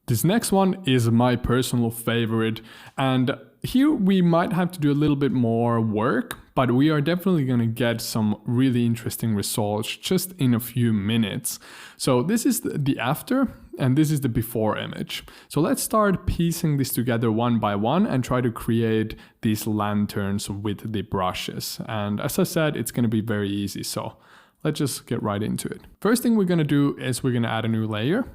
This next one is my personal favorite, and here we might have to do a little bit more work, but we are definitely going to get some really interesting results just in a few minutes. So this is the after and this is the before image. So let's start piecing this together one by one and try to create these lanterns with the brushes. And as I said, it's going to be very easy. So let's just get right into it. First thing we're going to do is we're going to add a new layer.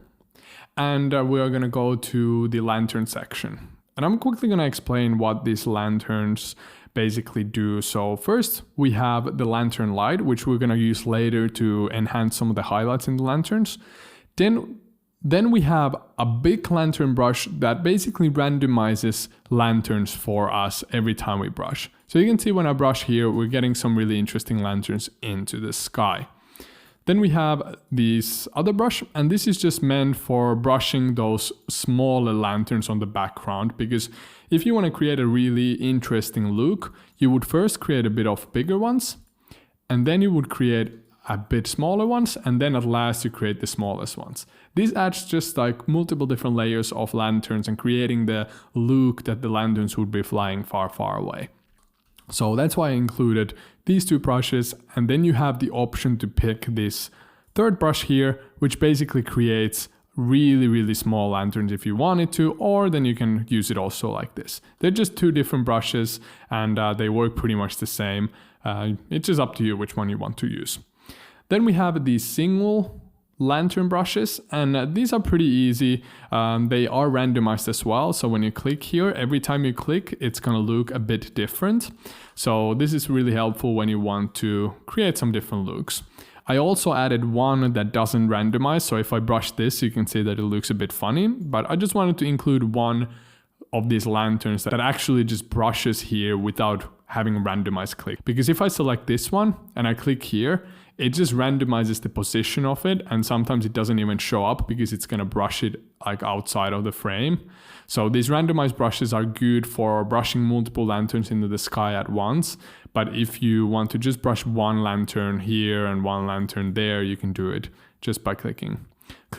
And we are going to go to the lantern section. And I'm quickly going to explain what these lanterns basically do. So first we have the lantern light, which we're going to use later to enhance some of the highlights in the lanterns. Then we have a big lantern brush that basically randomizes lanterns for us every time we brush. So you can see when I brush here, we're getting some really interesting lanterns into the sky. Then we have this other brush, and this is just meant for brushing those smaller lanterns on the background, because if you want to create a really interesting look, you would first create a bit of bigger ones, and then you would create a bit smaller ones, and then at last you create the smallest ones. This adds just like multiple different layers of lanterns and creating the look that the lanterns would be flying far, far away. So that's why I included these two brushes, and then you have the option to pick this third brush here, which basically creates really, really small lanterns if you wanted to, or then you can use it also like this. They're just two different brushes and they work pretty much the same. It's just up to you which one you want to use. Then we have these single lantern brushes, and these are pretty easy. They are randomized as well, so when you click here, every time you click it's gonna look a bit different. So this is really helpful when you want to create some different looks. I also added one that doesn't randomize, so if I brush this you can see that it looks a bit funny, but I just wanted to include one of these lanterns that actually just brushes here without having a randomized click. Because if I select this one and I click here, it just randomizes the position of it, and sometimes it doesn't even show up because it's gonna brush it like outside of the frame. So these randomized brushes are good for brushing multiple lanterns into the sky at once. But if you want to just brush one lantern here and one lantern there, you can do it just by clicking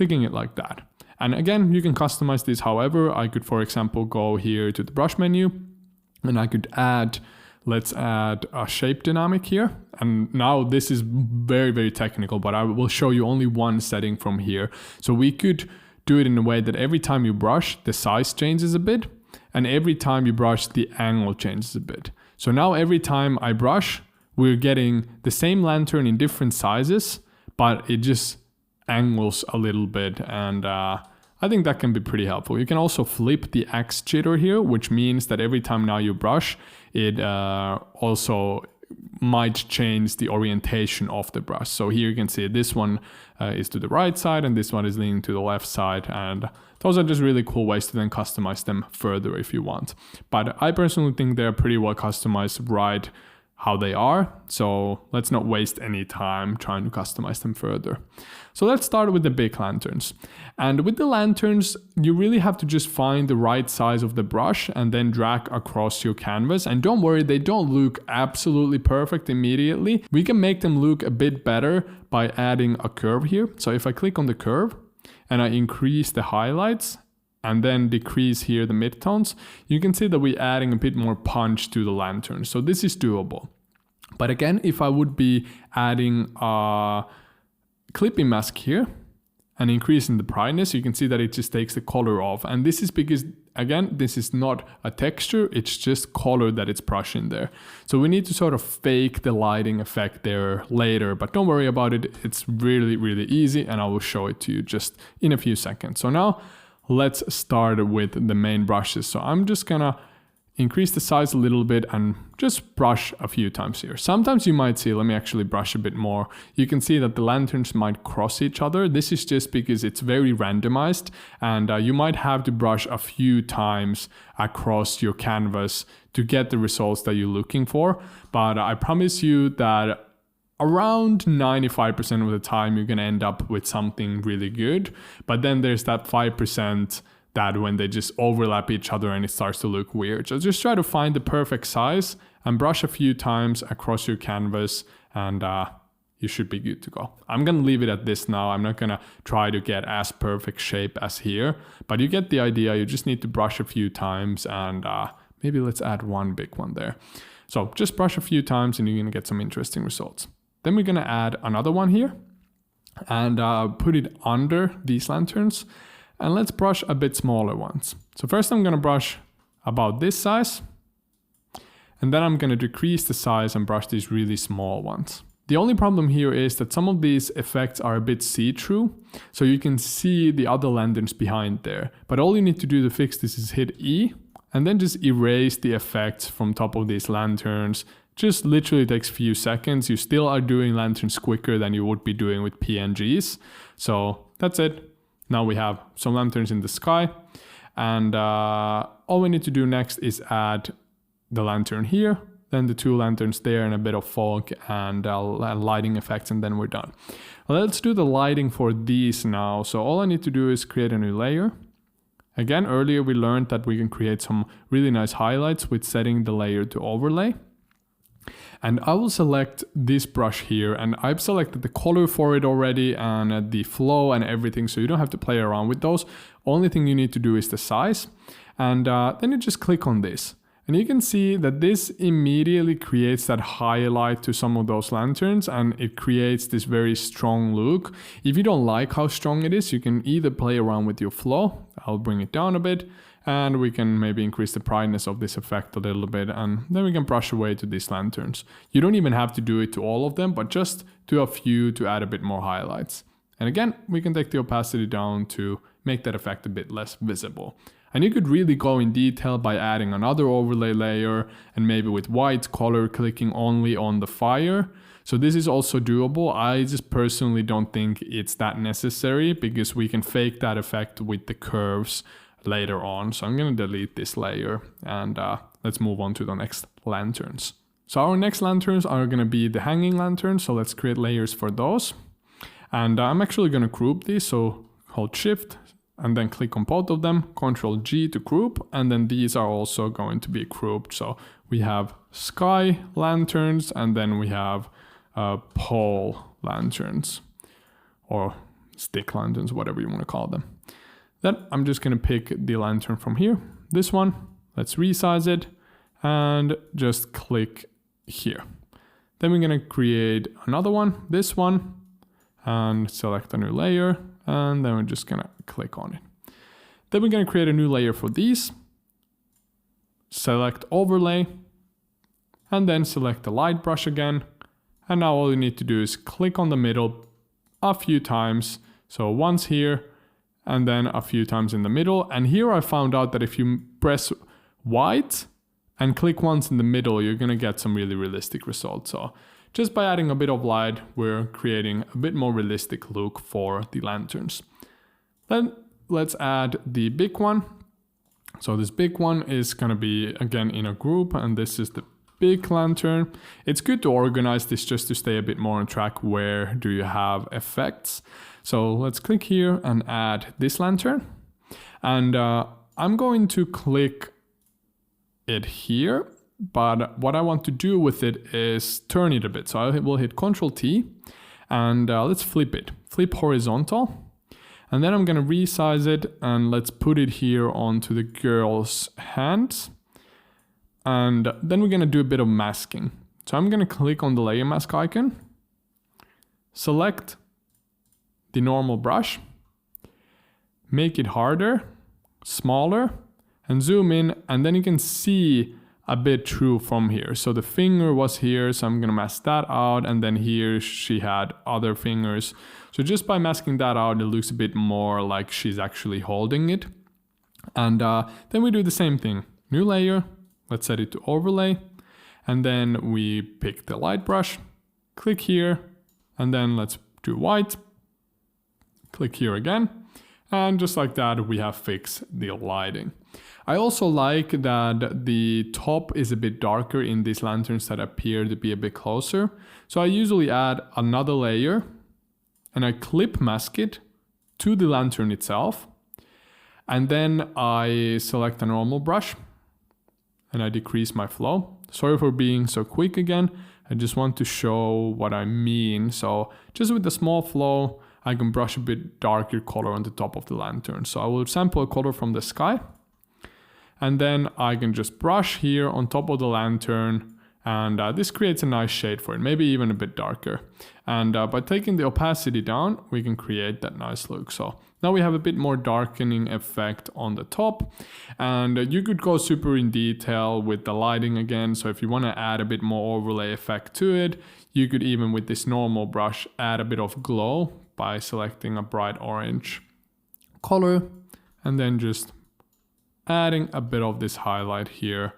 it like that. And again, you can customize this however. I could, for example, go here to the brush menu and I could let's add a shape dynamic here. And now this is very, very technical, but I will show you only one setting from here. So we could do it in a way that every time you brush, the size changes a bit, and every time you brush, the angle changes a bit. So now every time I brush, we're getting the same lantern in different sizes, but it just angles a little bit, and I think that can be pretty helpful. You can also flip the X jitter here, which means that every time now you brush, it also might change the orientation of the brush. So here you can see this one is to the right side and this one is leaning to the left side, and those are just really cool ways to then customize them further if you want. But I personally think they're pretty well customized right how they are, so let's not waste any time trying to customize them further. So let's start with the big lanterns. And with the lanterns, you really have to just find the right size of the brush and then drag across your canvas. And don't worry, they don't look absolutely perfect immediately. We can make them look a bit better by adding a curve here. So if I click on the curve and I increase the highlights and then decrease here the midtones, you can see that we're adding a bit more punch to the lantern. So this is doable. But again, if I would be adding a clipping mask here and increasing the brightness, you can see that it just takes the color off. And this is because, again, this is not a texture, it's just color that it's brushing there. So we need to sort of fake the lighting effect there later, but don't worry about it. It's really, really easy, and I will show it to you just in a few seconds. So now let's start with the main brushes. So I'm just gonna increase the size a little bit and just brush a few times here. Sometimes you might see, let me actually brush a bit more. You can see that the lanterns might cross each other. This is just because it's very randomized, and you might have to brush a few times across your canvas to get the results that you're looking for. But I promise you that around 95% of the time you're gonna end up with something really good. But then there's that 5% that when they just overlap each other and it starts to look weird. So just try to find the perfect size and brush a few times across your canvas, and you should be good to go. I'm gonna leave it at this now. I'm not gonna try to get as perfect shape as here, but you get the idea. You just need to brush a few times, and maybe let's add one big one there. So just brush a few times and you're gonna get some interesting results. Then we're gonna add another one here and put it under these lanterns. And let's brush a bit smaller ones. So first I'm gonna brush about this size. And then I'm gonna decrease the size and brush these really small ones. The only problem here is that some of these effects are a bit see-through. So you can see the other lanterns behind there. But all you need to do to fix this is hit E and then just erase the effects from top of these lanterns. Just literally takes a few seconds. You still are doing lanterns quicker than you would be doing with PNGs. So that's it. Now we have some lanterns in the sky. And all we need to do next is add the lantern here, then the two lanterns there, and a bit of fog and lighting effects, and then we're done. Well, let's do the lighting for these now. So all I need to do is create a new layer. Again, earlier we learned that we can create some really nice highlights with setting the layer to overlay. And I will select this brush here, and I've selected the color for it already and the flow and everything, so you don't have to play around with those. Only thing you need to do is the size, and then you just click on this. And you can see that this immediately creates that highlight to some of those lanterns, and it creates this very strong look. If you don't like how strong it is, you can either play around with your flow. I'll bring it down a bit, and we can maybe increase the brightness of this effect a little bit, and then we can brush away to these lanterns. You don't even have to do it to all of them, but just to a few to add a bit more highlights. And again, we can take the opacity down to make that effect a bit less visible. And you could really go in detail by adding another overlay layer and maybe with white color clicking only on the fire. So this is also doable. I just personally don't think it's that necessary because we can fake that effect with the curves later on. So I'm going to delete this layer and let's move on to the next lanterns. So our next lanterns are going to be the hanging lanterns. So let's create layers for those. And I'm actually going to group these. So hold Shift and then click on both of them, Ctrl G to group, and then these are also going to be grouped. So we have sky lanterns, and then we have pole lanterns, or stick lanterns, whatever you want to call them. Then I'm just gonna pick the lantern from here, this one, let's resize it, and just click here. Then we're gonna create another one, this one, and select a new layer, and then we're just gonna click on it. Then we're gonna create a new layer for these, select overlay, and then select the light brush again. And now all you need to do is click on the middle a few times. So once here, and then a few times in the middle. And here I found out that if you press white and click once in the middle, you're gonna get some really realistic results. So just by adding a bit of light, we're creating a bit more realistic look for the lanterns. Then let's add the big one. So this big one is gonna be again in a group, and this is the big lantern. It's good to organize this just to stay a bit more on track. Where do you have effects? So let's click here and add this lantern. And I'm going to click it here. But what I want to do with it is turn it a bit. So I will hit Ctrl T and let's flip it. Flip horizontal. And then I'm going to resize it and let's put it here onto the girl's hands. And then we're going to do a bit of masking. So I'm going to click on the layer mask icon. Select the normal brush. Make it harder, smaller, and zoom in. And then you can see a bit through from here. So the finger was here, so I'm gonna mask that out, and then here she had other fingers. So just by masking that out, it looks a bit more like she's actually holding it. And then we do the same thing. New layer, let's set it to overlay, and then we pick the light brush, click here, and then let's do white, click here again, and just like that we have fixed the lighting. I also like that the top is a bit darker in these lanterns that appear to be a bit closer. So I usually add another layer and I clip mask it to the lantern itself. And then I select a normal brush and I decrease my flow. Sorry for being so quick again. I just want to show what I mean. So just with the small flow, I can brush a bit darker color on the top of the lantern. So I will sample a color from the sky. And then I can just brush here on top of the lantern. And this creates a nice shade for it, maybe even a bit darker. And by taking the opacity down, we can create that nice look. So now we have a bit more darkening effect on the top. And you could go super in detail with the lighting again. So if you want to add a bit more overlay effect to it, you could even with this normal brush add a bit of glow by selecting a bright orange color and then just adding a bit of this highlight here,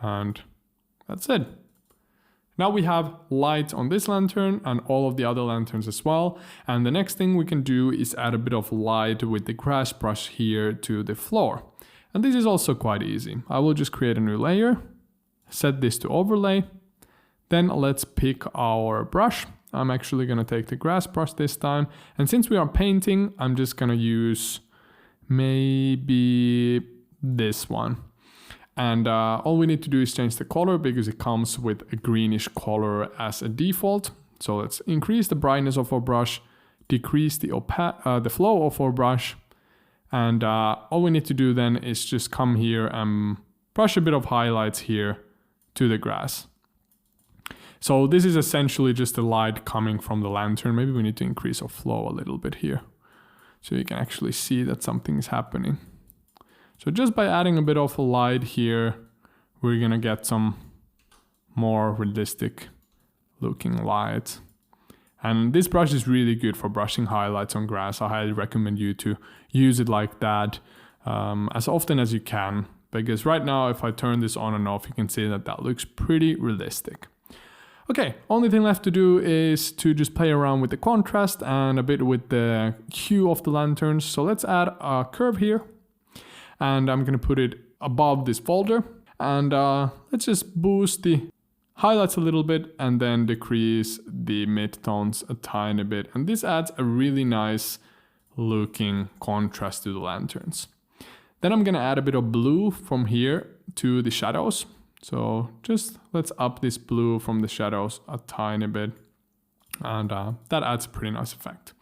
and that's it. Now we have light on this lantern and all of the other lanterns as well. And the next thing we can do is add a bit of light with the grass brush here to the floor. And this is also quite easy. I will just create a new layer, set this to overlay. Then let's pick our brush. I'm actually going to take the grass brush this time. And since we are painting, I'm just going to use maybe this one. And all we need to do is change the color because it comes with a greenish color as a default. So let's increase the brightness of our brush, decrease the flow of our brush. And all we need to do then is just come here and brush a bit of highlights here to the grass. So this is essentially just the light coming from the lantern. Maybe we need to increase our flow a little bit here so you can actually see that something is happening. So just by adding a bit of a light here, we're gonna get some more realistic looking light. And this brush is really good for brushing highlights on grass. I highly recommend you to use it like that as often as you can. Because right now, if I turn this on and off, you can see that that looks pretty realistic. Okay, only thing left to do is to just play around with the contrast and a bit with the hue of the lanterns. So let's add a curve here. And I'm going to put it above this folder. And let's just boost the highlights a little bit and then decrease the midtones a tiny bit. And this adds a really nice looking contrast to the lanterns. Then I'm going to add a bit of blue from here to the shadows. So just let's up this blue from the shadows a tiny bit. And that adds a pretty nice effect.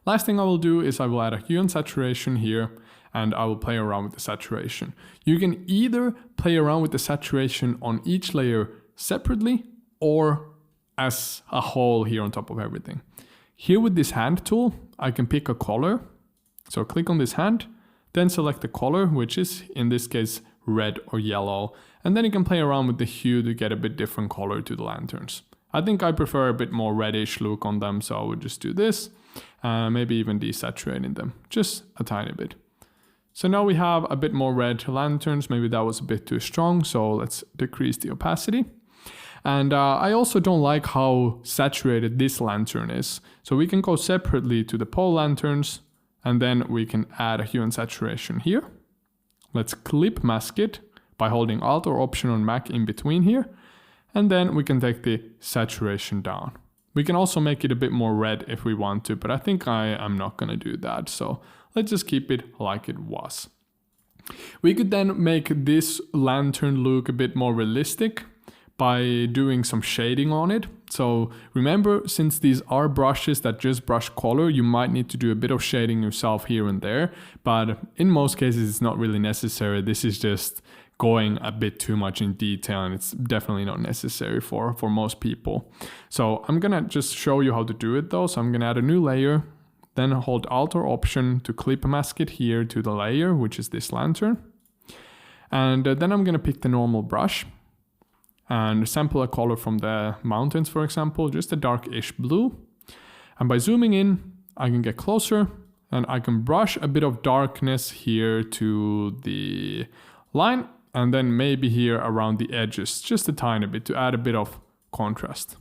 Last thing I will do is I will add a hue and saturation here. And I will play around with the saturation. You can either play around with the saturation on each layer separately or as a whole here on top of everything. Here with this hand tool, I can pick a color. So click on this hand, then select the color, which is in this case red or yellow. And then you can play around with the hue to get a bit different color to the lanterns. I think I prefer a bit more reddish look on them, so I would just do this. Maybe even desaturating them, just a tiny bit. So now we have a bit more red lanterns. Maybe that was a bit too strong. So let's decrease the opacity. And I also don't like how saturated this lantern is. So we can go separately to the pole lanterns and then we can add a hue and saturation here. Let's clip mask it by holding Alt or Option on Mac in between here. And then we can take the saturation down. We can also make it a bit more red if we want to, but I think I am not going to do that. So let's just keep it like it was. We could then make this lantern look a bit more realistic by doing some shading on it. So remember, since these are brushes that just brush color, you might need to do a bit of shading yourself here and there. But in most cases, it's not really necessary. This is just going a bit too much in detail and it's definitely not necessary for most people. So I'm gonna just show you how to do it though. So I'm gonna add a new layer, then hold Alt or Option to clip mask it here to the layer, which is this lantern. And then I'm gonna pick the normal brush and sample a color from the mountains, for example, just a darkish blue. And by zooming in, I can get closer and I can brush a bit of darkness here to the line and then maybe here around the edges, just a tiny bit to add a bit of contrast.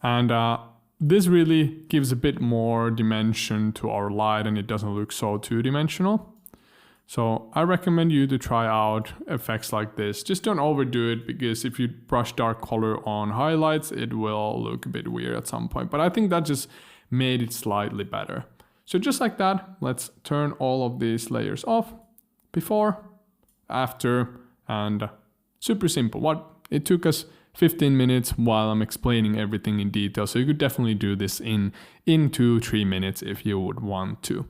And this really gives a bit more dimension to our light and it doesn't look so two-dimensional. So I recommend you to try out effects like this. Just don't overdo it because if you brush dark color on highlights, it will look a bit weird at some point. But I think that just made it slightly better. So just like that, let's turn all of these layers off. Before, after, and super simple. It took us 15 minutes while I'm explaining everything in detail. So you could definitely do this in 2-3 minutes if you would want to.